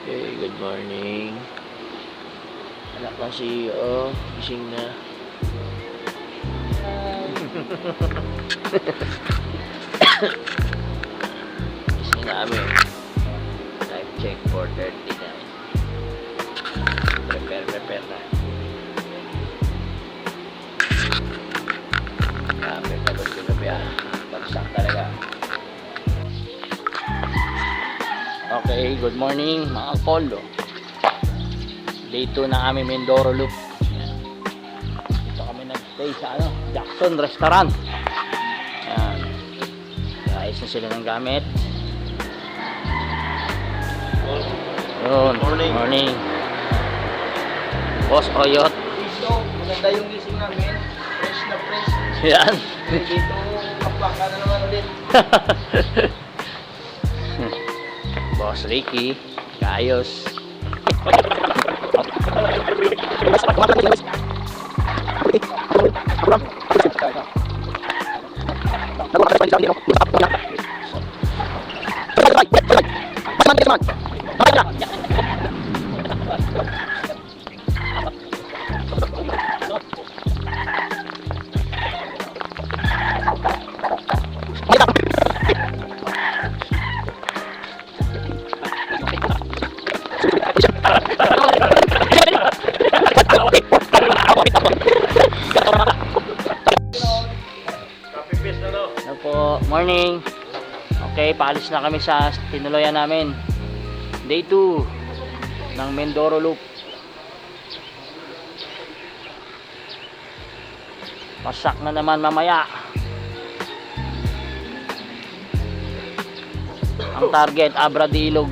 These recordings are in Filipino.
Okay, good morning. Anak ng CEO, gising na. Gising na kami. Time check 4:30 na. Prepare na. Grabe, pagod ko gabi ah. Bagsak talaga. Okay, good morning mga polo. Day 2 na kami Mindoro Loop. Ayan. Dito kami nag-stay sa Jackson Restaurant. Ayan. Ayos na sila ng gamit. Yun, morning. Boss Oyot. So, maganda yung gising namin. Fresh na fresh. Yan. Dito, kapaka na naman ulit. Boss Ricky. Kayos. Ano po, morning. Okay, paalis na kami sa tinuloyan namin. Day 2 ng Mindoro Loop. Pasak na naman mamaya. Ang target, Abra de Ilog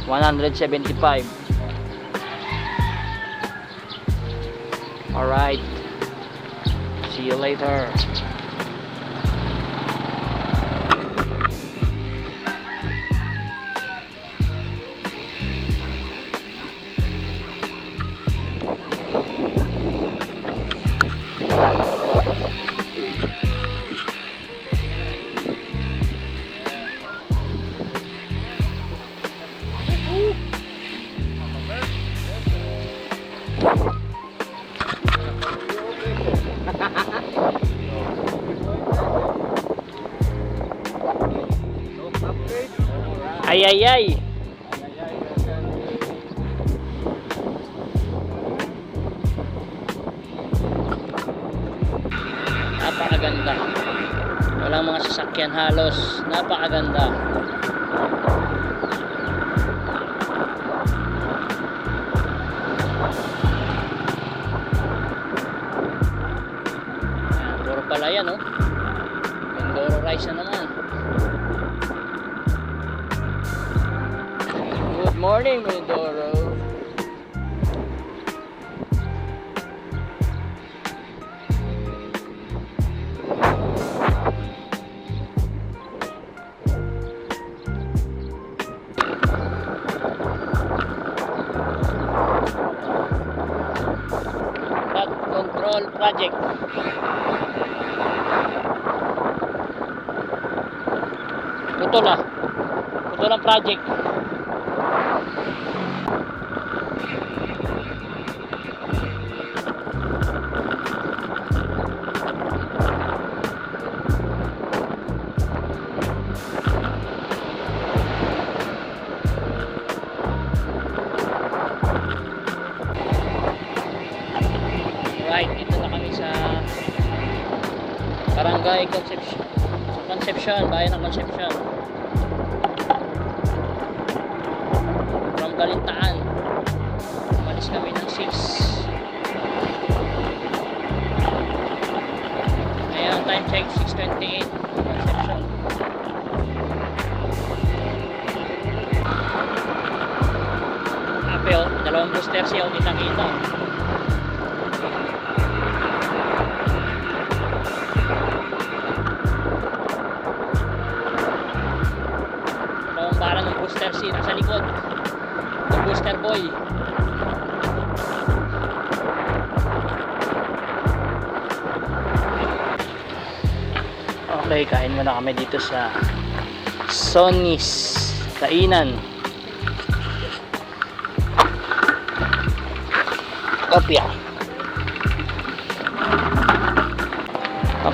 175. Alright. See you later. Ay ay ay. Napakaganda. Walang mga sasakyan halos. Napakaganda. Puro pala yan, oh. Mindoro rice na naman. Good morning, Mindoro. Flood control project. Putol ah. Putol ang project. Right, dito na kami sa Barangay Concepcion, bayan ng Concepcion. From Galintaan. Umalis kami ng 6. Ayan, time check 6:28. Concepcion. Apel, dalawang booster siya o kita-kita. Para ng booster seat sa likod ng booster boy. Okay, kain muna kami dito sa Sonny's Kainan. Kopya.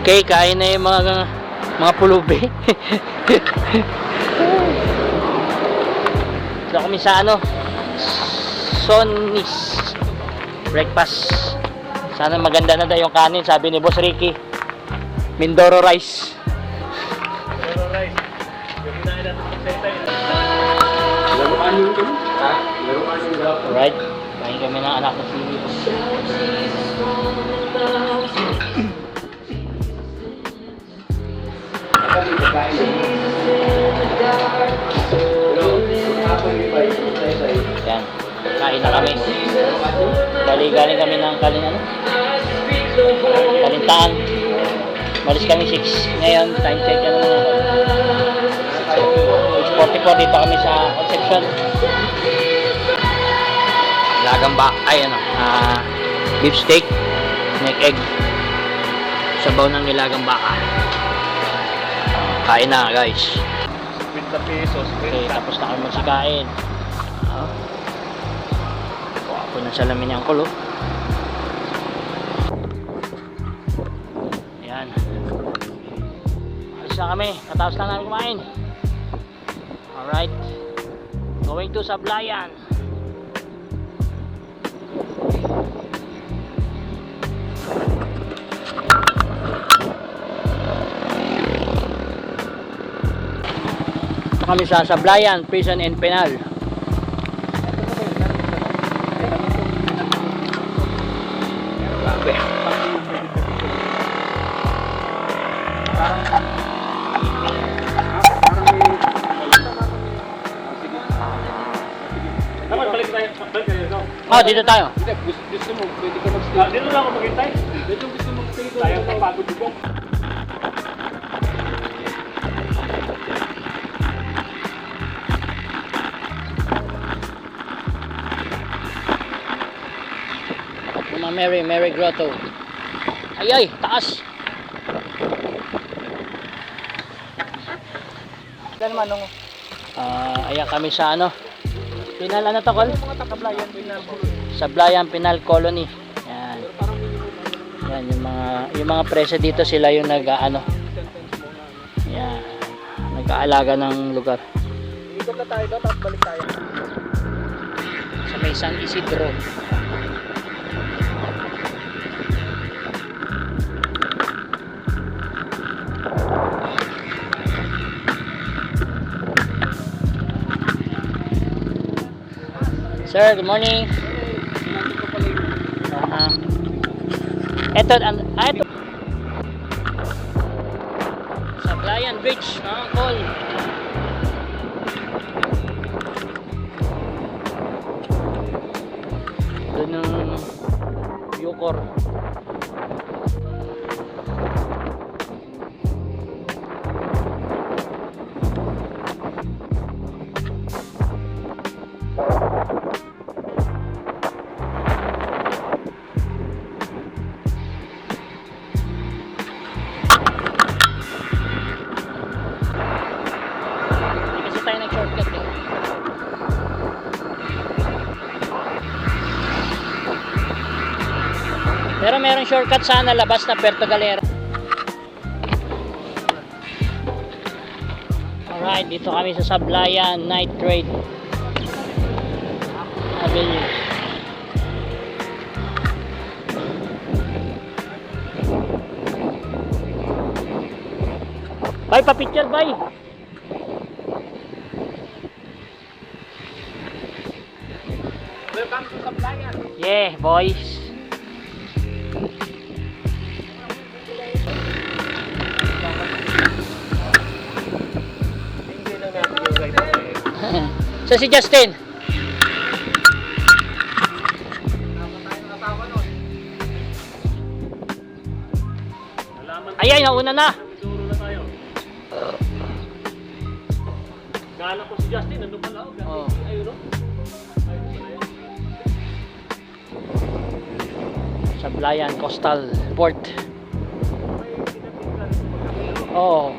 Okay, kain na yung mga pulubi. So kami sa ano, Sonny's breakfast. Sana maganda na daw yung kanin, sabi ni Boss Ricky. Mindoro rice. Alright, kain kami ng anak na si yan, kain na kami. Galing kami ng Kalintaan. Malis kami 6. Ngayon, time check ano na. 6:44 dito kami sa Concepcion. Lagang beef steak, neck egg, sabaw ng nilagang baka. Kain na guys. 50 pesos. Okay, tapos na kami magsikain. Ako ng salamin yung kulo. Ayan. Alis na kami. Katapos na namin kumain. Alright. Going to Sablayan. Kami sa Sablayan Prison and Penal. Oh, dito tayo. Gusto mo, pwede ka mag-stay. Dito lang ako maghintay. Dito gusto mo mag-stay doon. Tayo kapagod juga. Mary Grotto. Ay, taas. Yan man nung Ayan kami sa ano. Pinal ano to, Col? Sablayan Penal. Sablayan Penal Colony. Yan. Yan yung mga preso dito, sila yung nag-ano. Yan. Nag-aalaga ng lugar. Ikot na tayo doon, tapos balik tayo. Sa may San Isidro. Sir, good morning. Ito. Sablayan Bridge, mga Col. Doon yung Yukor. Tayo nag-shortcut eh. Pero meron shortcut sana labas na Puerto Galera. Alright, dito kami sa Sablayan Night Trade Avenue. Bye, pa-picture, bye! Welcome to Sablayan. Yeah, boys. Hindi lang natin yung guide. So si Justin. Ayan, nauna na. Duro na tayo. Naalala ko si Justin, nandun pala ako. Oh. Ayun no? Sablayan Coastal Port. Oh.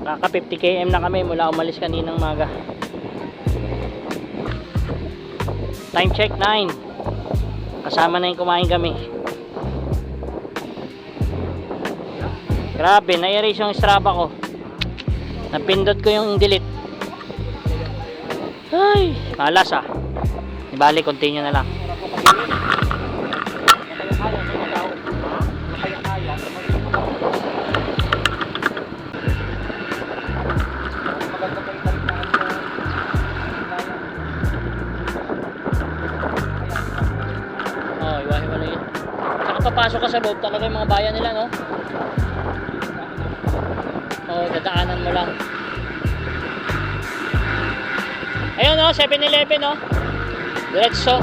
Nakaka 50 km na kami mula umalis kaninang maga. Time check 9. Kasama na yung kumain kami. Grabe, na-erase yung Strava ko. Napindot ko yung delete. Ay, malas ah. Ibalik, continue na lang. Oh, iwahiwala yun. Saka papasok ka sa loob, talaga yung mga bayan nila, no? Oh, dadaanan mo lang. Ayun, no? 7-Eleven, no? Diretso.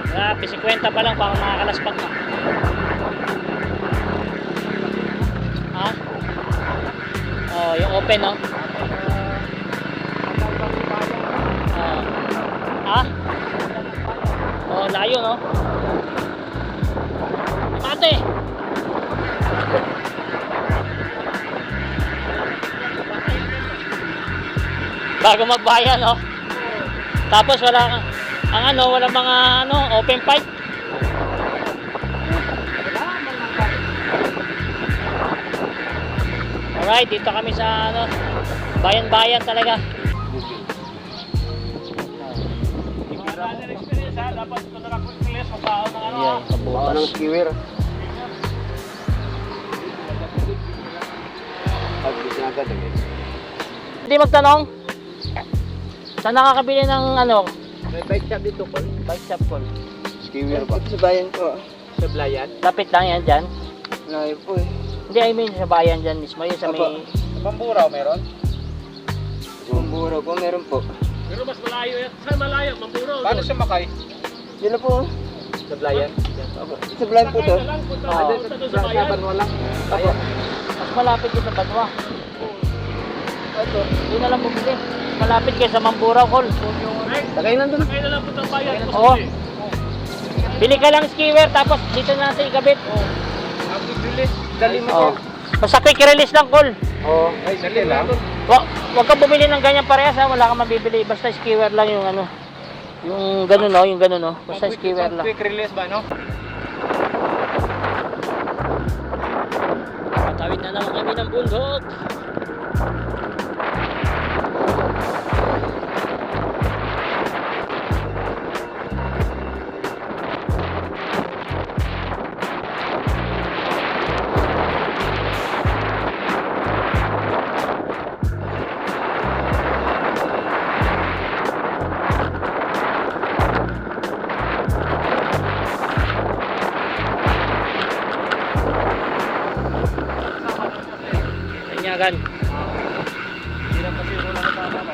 Grabe, 50 pa lang para makakalaspag ka. Ha? Oh, yung open, no? Oh. Ha? Oh, layo, no? Mate! Bago magbayan, no? Tapos wala ang ano, wala mga ano, open pipe. Alright, dito kami sa ano, bayan-bayan talaga. Dapat ito na ako-experience sa tao ng ano. Yan, kabutas. Ng skewer. Pag-bisagad eh. Hindi magtanong? Saan nakakabili ng ano, May bike shop dito po. bike shop call? Skewer ba? Sa bayan ko. Sa Blayan? Lapit lang yan dyan. Layo po eh. Hindi, I mean sa bayan dyan mismo. Yun sa may... Sa Pamburaw meron? Sa Pamburaw po meron po. Pero mas malayo yan. Saan malayo? Mamburo. Paano siya makay? Yun na po. Sa Blayan? Sa Blayan po to. Sakay na lang. Punta Oo. punta doon sa bayan. Banwa lang. Opo. Mas malapit din sa Banwa. Ito. Doon na lang bumili. Malapit kayo sa Mamburao Call. Tagay nandun. Sakay na lang punta sa bayan. Oo. Bili ka lang skewer tapos dito na natin ikabit. Ako bilis. Dali mo Oo. Basta quick release lang, Call. Oo. Ay, dali lang. Wag ka bumili ng ganyan parehas ha. Wala kang mabibili. Basta skewer lang yung ano. Yung ganun no, yung ganun no. Basta skewer lang. Quick release ba no? Patawid na naman kami ng bundok. Tanyagan. Hirap kasi wala ka tama.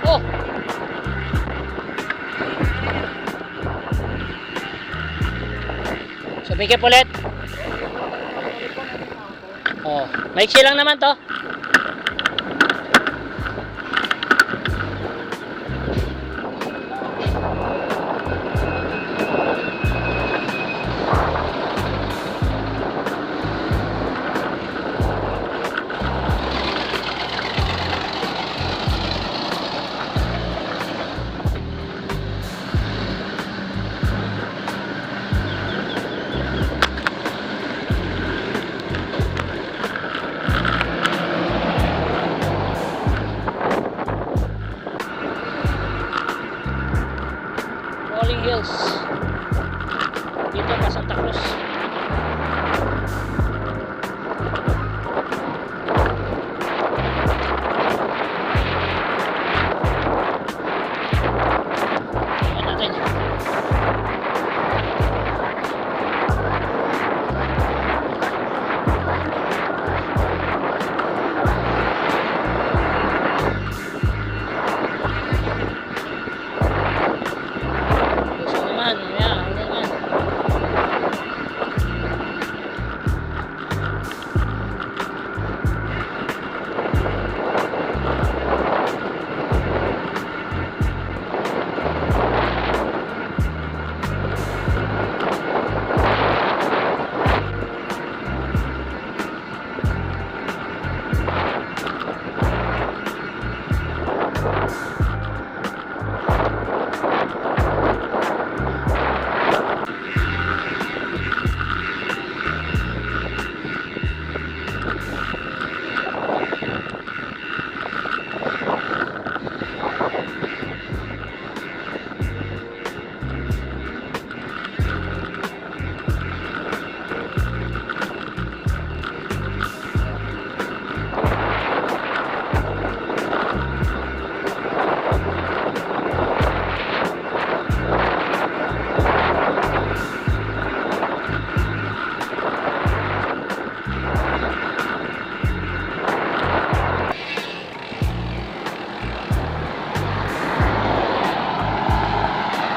Oh! Sumikip ulit. Oh, maiksi lang naman to.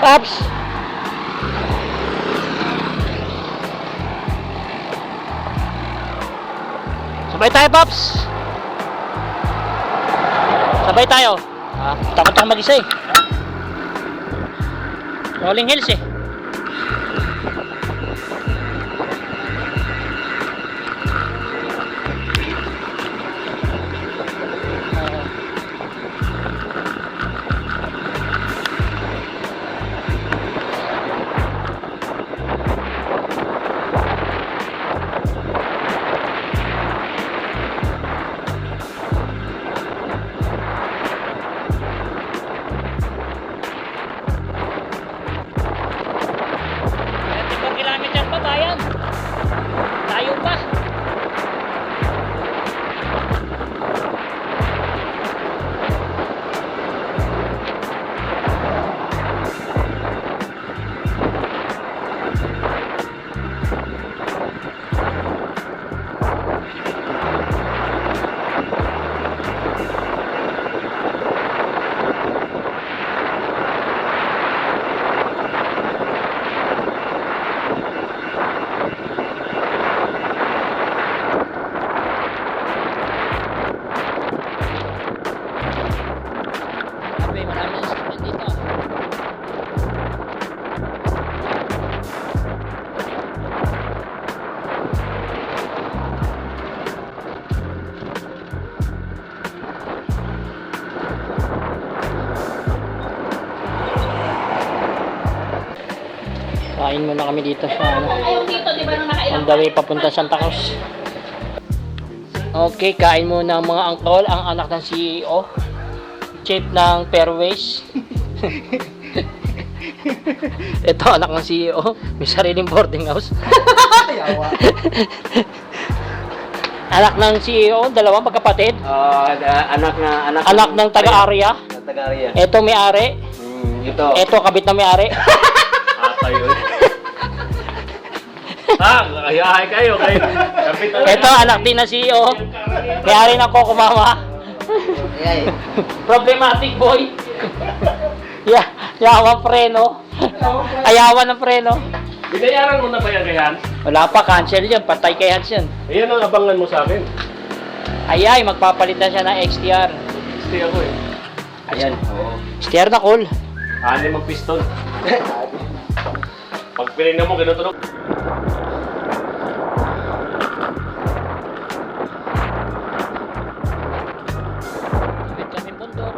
Paps! Sabay tayo, Paps! Sabay tayo. Takot ako mag-isa eh. Rolling Hills eh. Kilometer pa bayan. Tayo pa. Marami na sasakyan dito. Kain muna kami dito sa on the way papunta Santa Cruz. Okay, kain muna ang mga angkol, ang anak ng CEO. Chief ng Fairways. Ito, anak ng CEO. May sariling boarding house. Anak ng CEO, dalawang magkapatid. Anak ng taga-area. Taga-area. Ito may-ari. Ito. Ito kabit na may-ari. Tayo. Ayahay kayo. Ito, anak din ng CEO. May-ari ng Coco Mama. Problematic boy. Yawa preno. Ayawan ng preno. Binayaran mo na ba yan kay Hans? Wala pa, cancel yan. Patay kay Hans yan. Ayan ang abangan mo sa akin. Ayay, magpapalit na siya ng XTR. Stay ako eh. Ayan. Oo. XTR na cool. Ani mag-piston. Pag piling mo, ganun tunog. Wait kami bundok.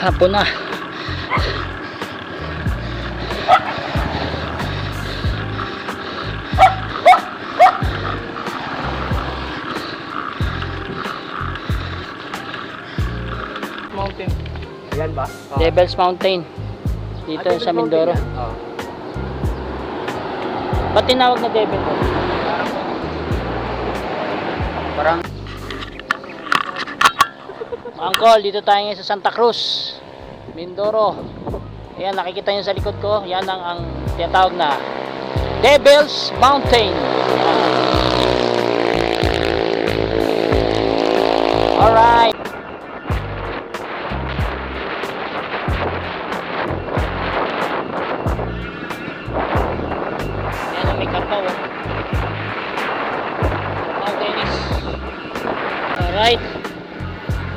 Hapon na. Mountain. Yan ba? Devil's Mountain. Dito sa Mindoro. Oo. Ba't tinawag na Devil? Parang Angkol, dito tayo ngayon sa Santa Cruz, Mindoro. Ayan, nakikita nyo sa likod ko. Yan ang tinatawag na Devil's Mountain. Alright. Ayan ang may karpaw. Karpaw tennis. Alright.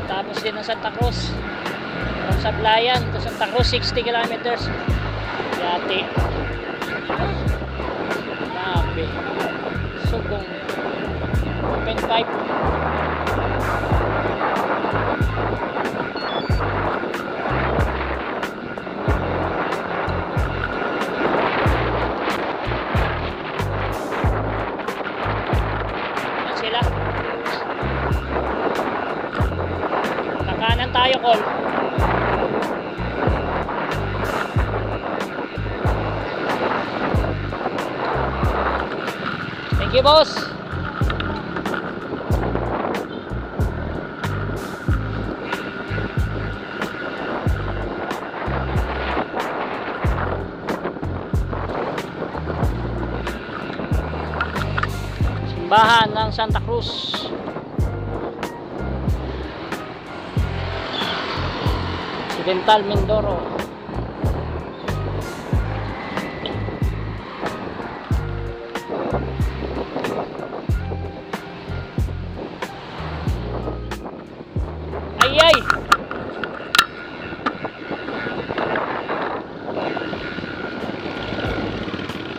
Tapos din ng Santa Cruz. From Sablayan to Santa Cruz, 60 kilometers. Yati. Grabe. Sugong. Open pipe. Yan sila. Kakanan tayo, Col. Thank you, boss. Simbahan ng Santa Cruz. Occidental Mindoro. Ay ay.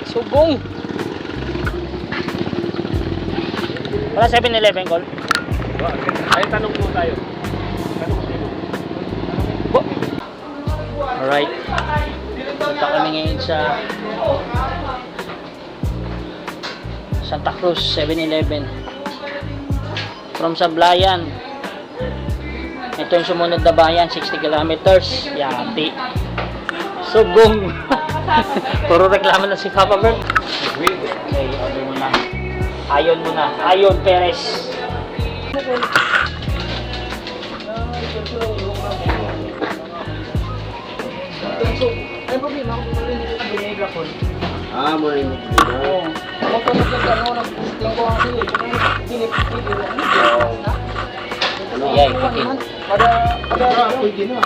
Subong. Wala 7-Eleven, Col. Ay, tanong po tayo. Alright. Punta kami ngayon sa Santa Cruz 7-Eleven. From Sablayan. Ito yung sumunod na bayan, 60 kilometers. Yati. Sugong. Puro reklamo na si Papa Bird. Okay, order mo na. Ayon mo na. Ayon Perez. Ay, problema ako kung hindi ko binigla ko. Ah, mo rin. Oo. Ako pa nagkano ng lang ko ang sili. Pinipili. Ayay, putin. Pada Pwede na.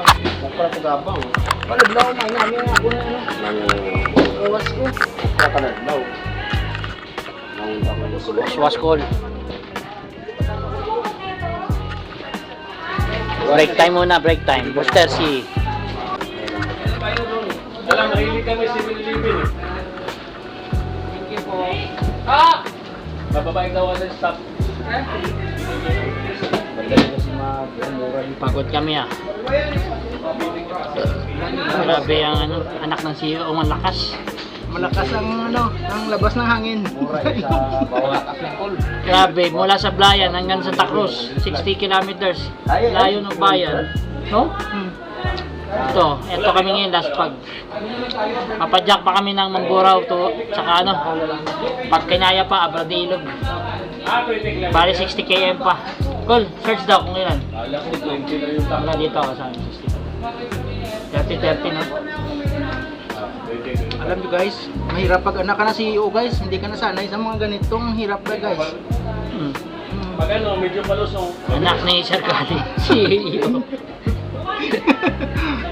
Para pagabang. pada blaw na namin ako na ano. Ewas ko. Kakanadlaw. Swas call. Break time muna, break time. Booster si Alam, mahilig kami si Bilibin eh. Thank you po. Mababait daw ako ng staff. pagod kami ah. Grabe ang anak ng CEO, ang lakas. Malakas ang ang labas ng hangin. Grabe, mula sa Blayan hanggang Santa Cruz, 60 kilometers. Layo ng bayan. No? Ito kami ngayon last pag. Papadyak pa kami ng Mamburao to, tsaka pag kinaya pa, Abradilog. Bali 60 km pa. Cool, search daw kung ilan. Wala dito ako sa 60. 30-30 no? Alam nyo guys, mahirap pag anak ka na CEO guys, hindi ka nasanay sa mga ganitong hirap ka guys. Pag ano, medyo palusong. Anak ni Sir Kali, CEO.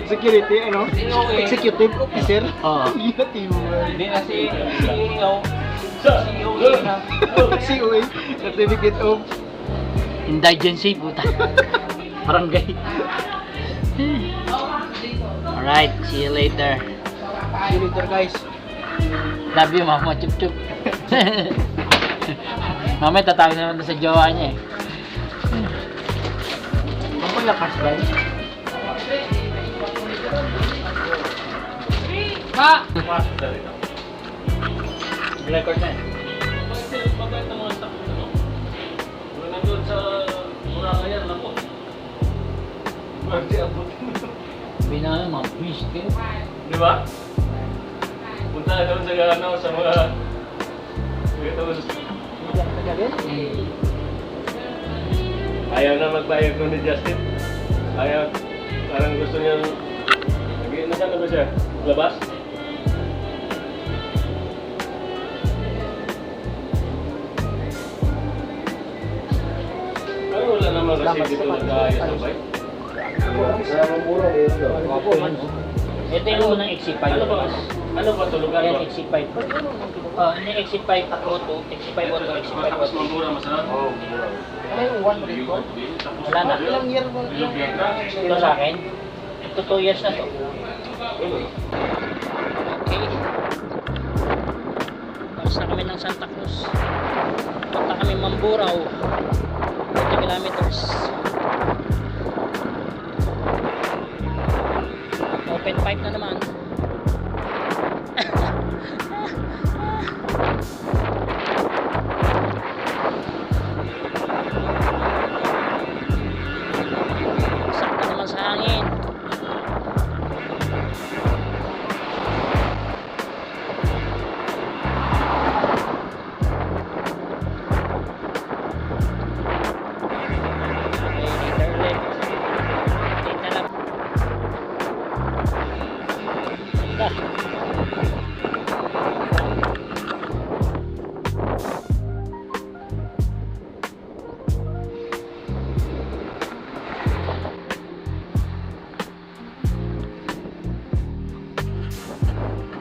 Security, executive officer. Oo. Hindi na si CEO. COA na. COA, Certificate of Indigency, puta. Barangay. Alright, see you later. See you later guys. Love you, mama. Chup chup. Mamaya tatawag na naman sa jowa niya eh. Ang lakas guys. Baba! Pasok na rin ako. Record na. Bakit mabait ng mga staff ano? Kung nandun sa Boracay lang po. Bakit abot? Binala mga fish kayo. Di ba? Punta doon sa ano, sa mga... Ito, ayaw na magbayad ko ni Justin. Ayaw. Parang gusto niya... Nasaan na ba siya? Labas? Pero wala naman kasi dito nag-aayos ng bike. Ito yung unang exit 5. Ano ba tulugan Yan, ba? exit 5. Ini exit 5 auto, exit 5 auto, exit 5 Tapos auto. mamura masarap? Oo, mura. Ano yung one rate ko? Wala na. Ilang year mo? Ito sa akin. Ito 2 years na to. Okay. Palis na kami ng Santa Cruz. Punta kami Mamburao. 40 kilometers. Open pipe na naman. Sakto naman sa hangin. Okay, later ulit. Update na lang. Dah.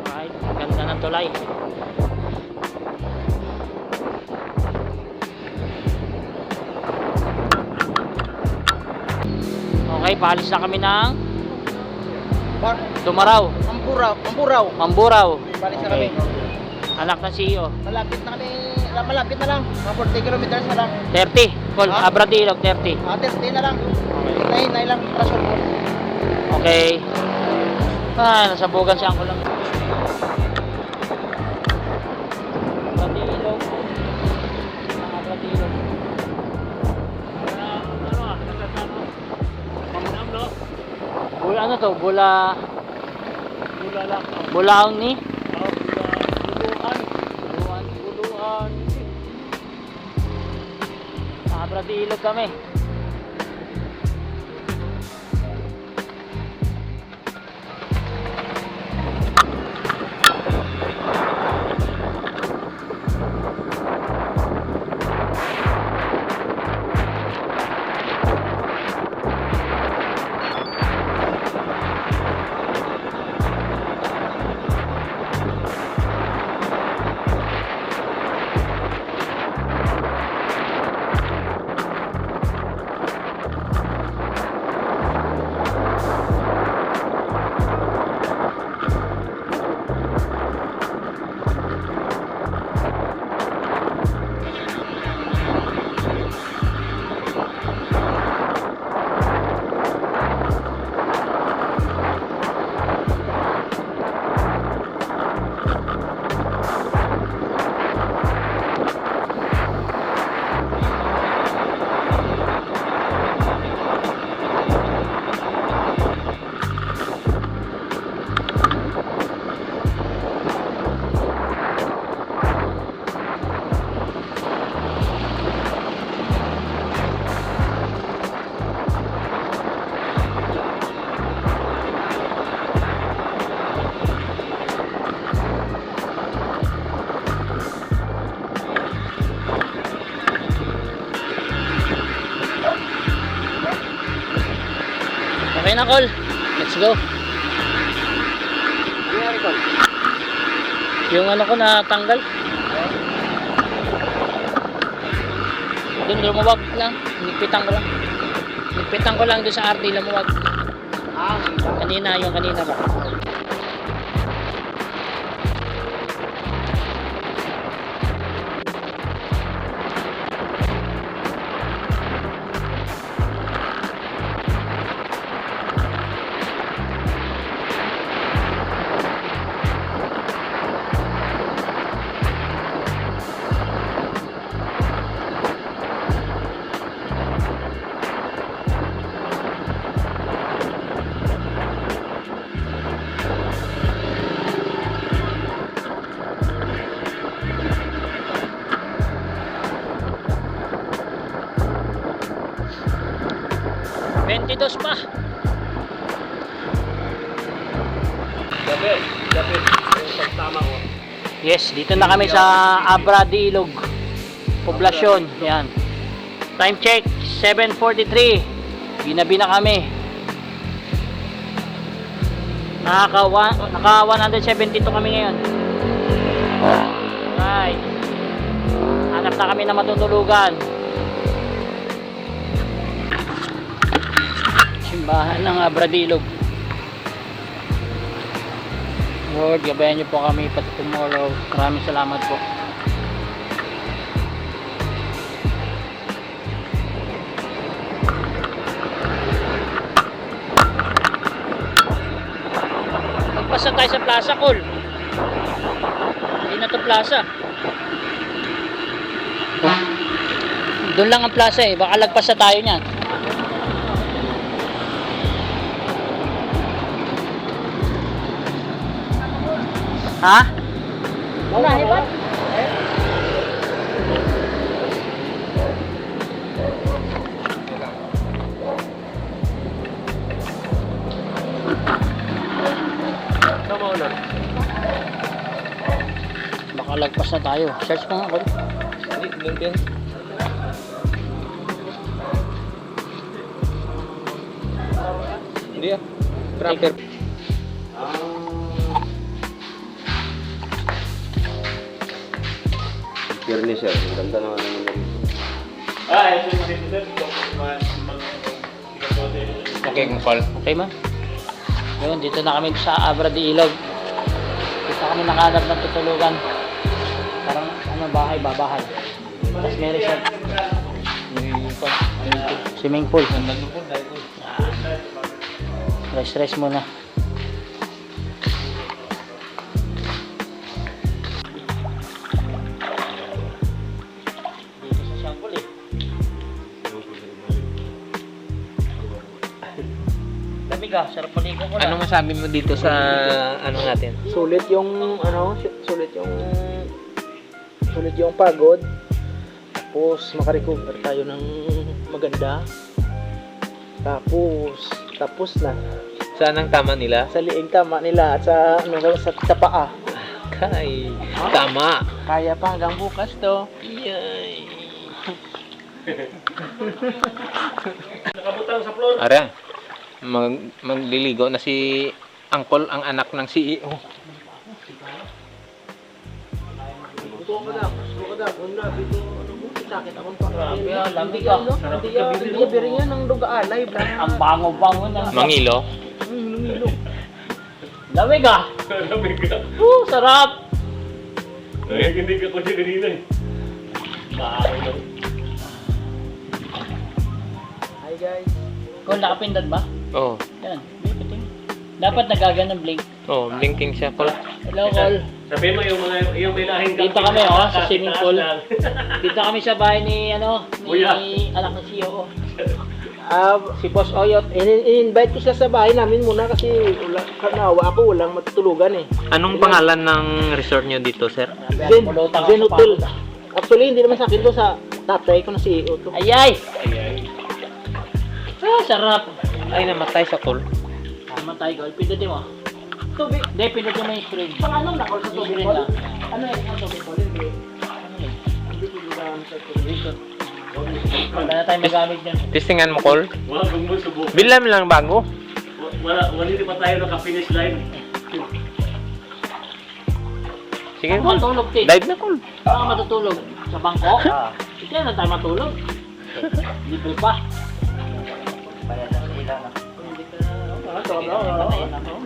Alright, ganda ng tulay. Okay, paalis na kami ng Dumaraw, Amburaw. Mamburao. Balik na kami. Anak ng CEO. Malapit na kami. Malapit na lang. Mga 40 kilometers na lang. 30. Call, Ha? Abradilog, 30. Thursday na lang. Nay lang. Rasyon mo. Okay. Nasa bugan siyang ko lang. Abradilog. Abradilog. Ano to? Bulaang ni? Buluan. Abradilog kami. Okay na, Col. Let's go. Yung ano ko na tanggal. Doon lumuwag lang. Nigpitan ko lang. Nigpitan ko lang doon sa RD lumuwag. Kanina, yung kanina ba? 22 pa. Dapat. Yung tama ko. Yes, dito na kami sa Abra de Ilog Poblasyon. Yan. Time check 7:43. Ginabi na kami. Naka 172 kami ngayon. Right. Hanap na kami na matutulugan. Simbahan ng Abra de Ilog. Lord, gabayan niyo po kami pati tomorrow. Maraming salamat po. Magpasa tayo sa plaza, Col. Hindi na to plaza. Doon lang ang plaza eh. Baka lagpas na tayo niyan. Ha? Unahin ba? Tama na. Baka lagpas na tayo. Search mo nga, Col. Hindi, LinkedIn. Hindi ah. Proper. Furniture, ang ganda naman ng mga rito. Ito yung dito sir. Okay, Col. Okay, ma'am. Yun, dito na kami sa Abra de Ilog. Dito kami nakahanap ng tutulugan. Parang bahay, babahay. Tapos may resort. Swimming pool. Rest muna. Dito sa Siangkol eh. Lamig ah, sarap maligo ko na. Anong masabi mo dito sa ano natin? Sulit yung pagod. Tapos makarecover tayo ng maganda. Tapos na Saan ang tama nila? sa liig tama nila at sa sa paa. Kay tama. Kaya pa hanggang bukas to. Yay. Nakabutang sa floor. Ara. Magliligo na si Uncle, ang anak ng CEO. Sakit akong pangalaman. Grabe ah, lamig ah. Hindi biri yan ng duga alay. Ang bango-bango ng Mangilo. Lumilo. lamig ah. Lamig ka. Sarap. Hindi ka ko siya kanina eh. Bahay lang. Hi guys. Kung nakapindad ba? Oh. Yan, bipiting. Dapat nagaganang blink. Oh, blinking siya. Col. Hello, Col. Sabihin mo yung may lahing Dito kami sa swimming pool. Dito kami sa bahay ni Kuya. anak ng CEO. Si Boss Oyot, in-invite ko siya sa bahay namin muna kasi kanawa ako, walang matutulugan eh. Anong pangalan ng resort nyo dito, sir? Zen Hotel. Actually, hindi naman sa akin to, sa tatay ko na CEO to. Ayay! Ah, sarap. Ay, namatay sa Col. Matay, Col. Pindutin mo. Tubig. Hindi, pindutin mo yung screen. Pang ano na call sa Yung tubig screen call? lang. Ano yung tubig call? Hindi. Hindi ko ginagamit sa tubig. Wala na tayo magamit dyan. Testingan mo, Col. Wala kung mo subukan. Bilam lang bago. Wala hindi pa tayo naka-finish line. Sige, Ako Col. matulog, Tid. Dive na, Col. Saan ka matutulog? Sa bangko? Hindi na tayo matulog. Libre pa.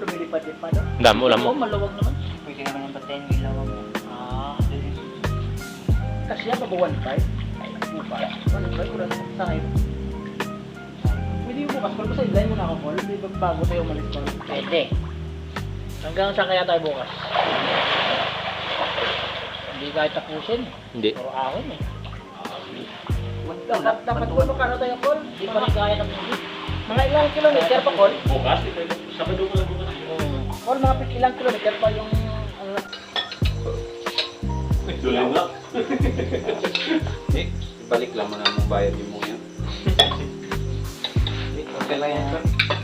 Lumilipad-lipad. Damo lang mo. Oo, maluwag naman. Pwede naman yung patayin ng ilaw mo. Ah, Kasi yan, babawan pa eh. Wala na tayo. Pwede yung bukas, call basta i-line mo na ako, call. Hindi bago tayo umalis call. pwede. Hanggang saan kaya tayo bukas? Hindi kahit tapusin. Hindi. Puro ahon eh. Dapat call, magkano tayo call? Hindi pa rin kaya tapusin. Mga ilang kilometer pa call? Bukas, Sabado ko lang bukas. Call, mga ilang kilometer pa yung... Duling nga. Balik lang mo na mong bayad yung mga yan. Okay lang yan, sir.